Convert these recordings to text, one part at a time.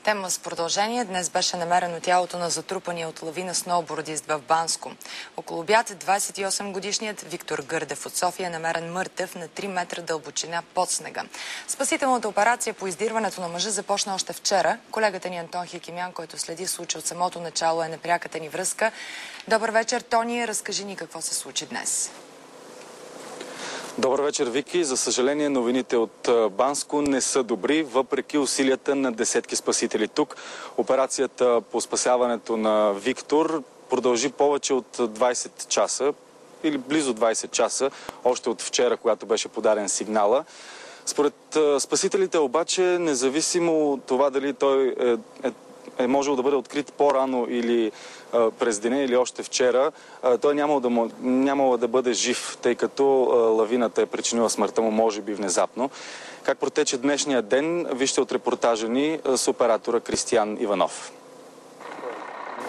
Тема с продължение. Днес беше намерено тялото на затрупания от лавина сноубордист в Банско. Около обяд 28-годишният Виктор Гърдев от София е намерен мъртъв на 3 метра дълбочина под снега. Спасителната операция по издирването на мъжа започна още вчера. Колегата ни Антон Хикимян, който следи случая от самото начало, е непряката ни връзка. Добър вечер, Тони. Разкажи ни какво се случи днес. Добър вечер, Вики. За съжаление, новините от Банско не са добри, въпреки усилията на десетки спасители тук. Операцията по спасяването на Виктор продължи повече от 20 часа, или близо 20 часа, още от вчера, когато беше подаден сигнала. Според спасителите обаче, независимо от това дали той е можел да бъде открит по-рано или през деня, или още вчера, той нямало да бъде жив, тъй като лавината е причинила смъртта му, може би внезапно. Как протече днешния ден, вижте от репортажа ни с оператора Кристиян Иванов.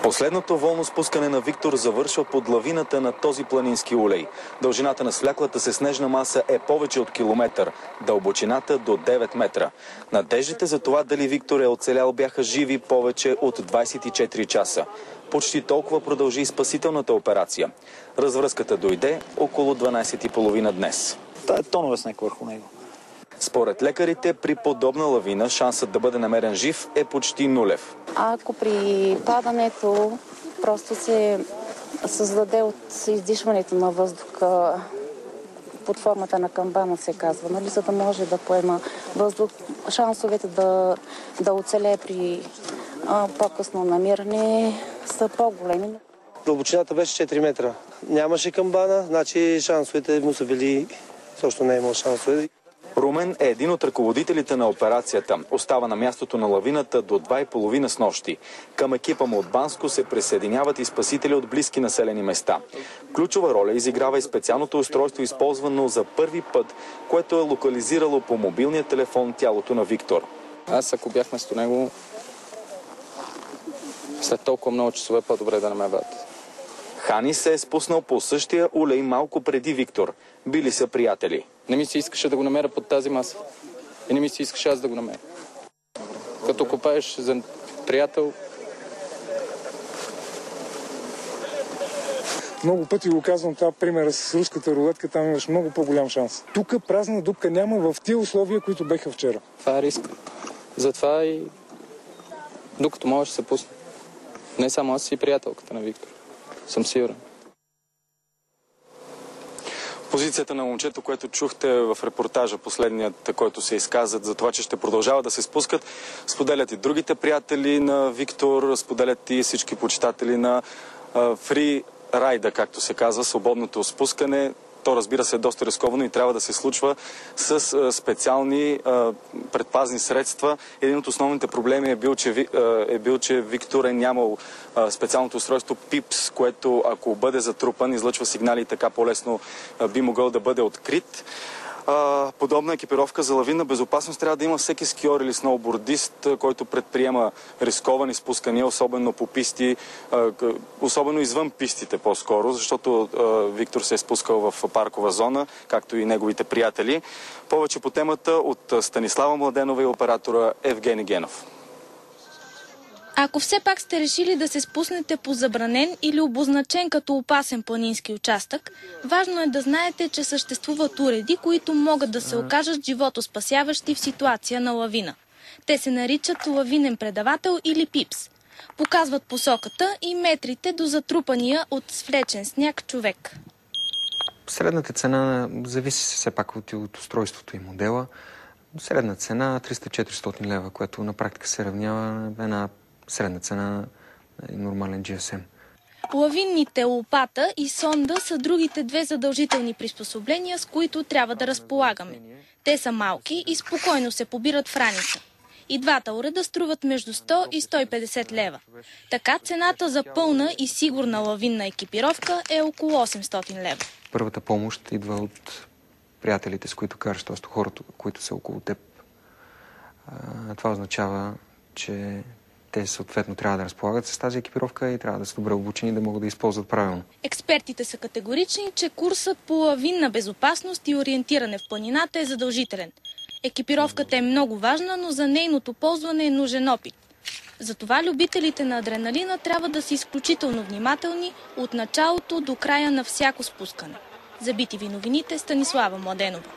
Последното волно спускане на Виктор завършва под лавината на този планински улей. Дължината на свляклата се снежна маса е повече от километър, дълбочината до 9 метра. Надеждите за това дали Виктор е оцелял бяха живи повече от 24 часа. Почти толкова продължи и спасителната операция. Развръзката дойде около 12:30 днес. Това е тонове снег върху него. Според лекарите, при подобна лавина шансът да бъде намерен жив е почти нулев. Ако при падането просто се създаде от издишването на въздуха под формата на камбана, се казва, нали, за да може да поема въздух, шансовете да оцелее при по-късно намиране са по-големи. Дълбочината беше 4 метра. Нямаше камбана, значи шансовете му са били, също не е имал шансове. Румен е един от ръководителите на операцията. Остава на мястото на лавината до 2:30 снощи. Към екипа му от Банско се присъединяват и спасители от близки населени места. Ключова роля изиграва и специалното устройство, използвано за първи път, което е локализирало по мобилния телефон тялото на Виктор. Аз, ако бях вместо него, след толкова много часове по-добре да не ме вадят. Хани се е спуснал по същия улей малко преди Виктор. Били са приятели. Не ми се искаше да го намеря под тази маса. И не ми се искаше аз да го намеря. Като копаеш за приятел... Много пъти го казвам това примера с руската рулетка, там имаш много по-голям шанс. Тук празна дупка няма в тия условия, които беха вчера. Това е риск. Затова и докато можеш се пусне. Не само аз, и приятелката на Виктор. Съм сигурен. Позицията на момчето, което чухте в репортажа, последният, който се изказат за това, че ще продължава да се спускат, споделят и другите приятели на Виктор, споделят и всички почитатели на фри райда, както се казва, свободното спускане. То, разбира се, е доста рисковано и трябва да се случва с специални предпазни средства. Един от основните проблеми е бил, че Виктор е нямал специалното устройство PIPS, което, ако бъде затрупан, излъчва сигнали и така по-лесно би могъл да бъде открит. Подобна екипировка за лавинна безопасност трябва да има всеки скиор или сноубордист, който предприема рисковани спускания, особено по писти, особено извън пистите по-скоро, защото Виктор се е спускал в паркова зона, както и неговите приятели. Повече по темата от Станислава Младенова и оператора Евгений Генов. Ако все пак сте решили да се спуснете по забранен или обозначен като опасен планински участък, важно е да знаете, че съществуват уреди, които могат да се окажат животоспасяващи в ситуация на лавина. Те се наричат лавинен предавател или ПИПС. Показват посоката и метрите до затрупания от свлечен сняг човек. Средната цена зависи все пак от устройството и модела. Средна цена 300-400 лева, което на практика се равнява на една средна цена на нормален GSM. Лавинните лопата и сонда са другите две задължителни приспособления, с които трябва да разполагаме. Те са малки и спокойно се побират в раница. И двата уреда струват между 100 и 150 лева. Така цената за пълна и сигурна лавинна екипировка е около 800 лева. Първата помощ идва от приятелите, с които караш, т.е. хората, които са около теб. Това означава, че те съответно трябва да разполагат с тази екипировка и трябва да са добре обучени да могат да използват правилно. Експертите са категорични, че курсът по лавинна безопасност и ориентиране в планината е задължителен. Екипировката е много важна, но за нейното ползване е нужен опит. Затова любителите на адреналина трябва да са изключително внимателни от началото до края на всяко спускане. За BTV новините, Станислава Младенова.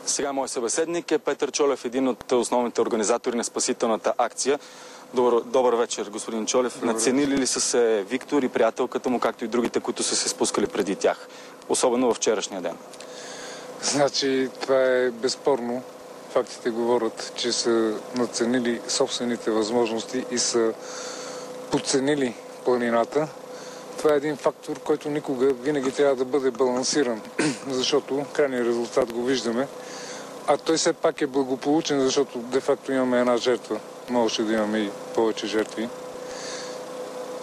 Сега мой събеседник е Петър Чолев, един от основните организатори на спасителната акция. Добър вечер, господин Чолев. Надценили ли са се Виктор и приятелката му, както и другите, които са се спускали преди тях? Особено във вчерашния ден. Значи, това е безспорно. Фактите говорят, че са надценили собствените възможности и са подценили планината. Това е един фактор, който никога винаги трябва да бъде балансиран, защото крайният резултат го виждаме. А той все пак е благополучен, защото де-факто имаме една жертва. Можеше да имаме и повече жертви.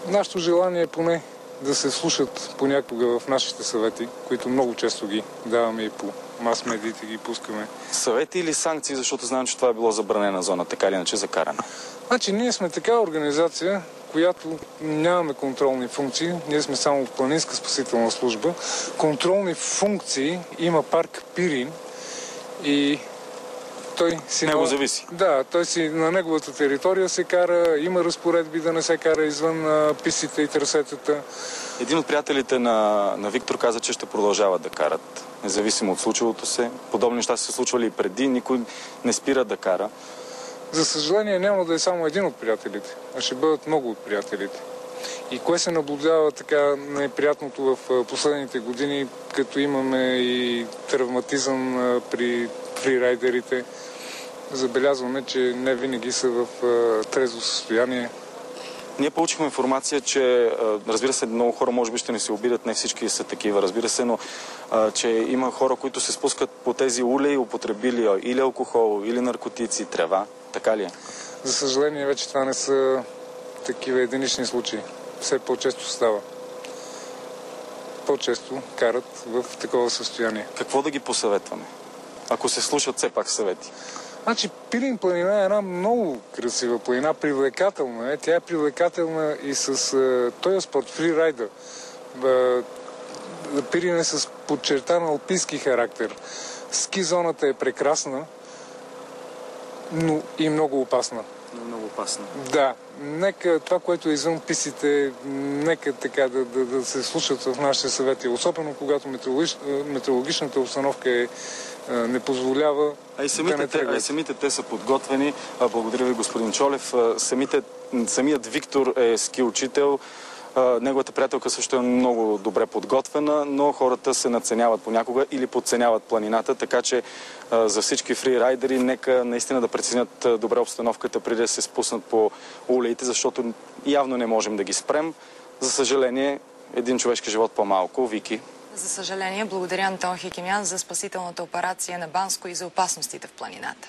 Нашето желание е поне да се слушат понякога в нашите съвети, които много често ги даваме и по мас-медиите ги пускаме. Съвети или санкции, защото знаем, че това е било забранена зона, така или иначе за каране? Значи ние сме такава организация, която нямаме контролни функции. Ние сме само планинска спасителна служба. Контролни функции има парк Пирин и той си... Него зависи. Да, той си на неговата територия се кара, има разпоредби да не се кара извън пистите и трасетата. Един от приятелите на Виктор каза, че ще продължават да карат, независимо от случилото се. Подобни неща са се случвали и преди, никой не спира да кара. За съжаление няма да е само един от приятелите, а ще бъдат много от приятелите. И кое се наблюдава така неприятното в последните години, като имаме и травматизъм при фрирайдерите, забелязваме, че не винаги са в трезво състояние. Ние получихме информация, че, разбира се, много хора може би ще не се обидят, не всички са такива, разбира се, но че има хора, които се спускат по тези улеи, употребили или алкохол, или наркотици, трева. Така ли е? За съжаление, вече това не са такива единични случаи. Все по-често става. По-често карат в такова състояние. Какво да ги посъветваме, ако се слушат все пак съвети? Значи Пирин планина е една много красива планина, привлекателна е. Тя е привлекателна и с този спорт, фрирайдър. Пирин е с подчертан алпийски характер. Ски зоната е прекрасна, но и много опасна. Много опасно. Да, нека това, което е извън пистите, нека така да се слушат в нашите съвети, особено когато метеорологичната обстановка не позволява А и самите те са подготвени. Благодаря ви, господин Чолев. Самият Виктор е ски учител. Неговата приятелка също е много добре подготвена, но хората се надценяват понякога или подценяват планината, така че за всички фрирайдери нека наистина да преценят добре обстановката преди да се спуснат по улеите, защото явно не можем да ги спрем. За съжаление, един човешки живот по-малко. Вики. За съжаление, благодаря Антон Хикимян за спасителната операция на Банско и за опасностите в планината.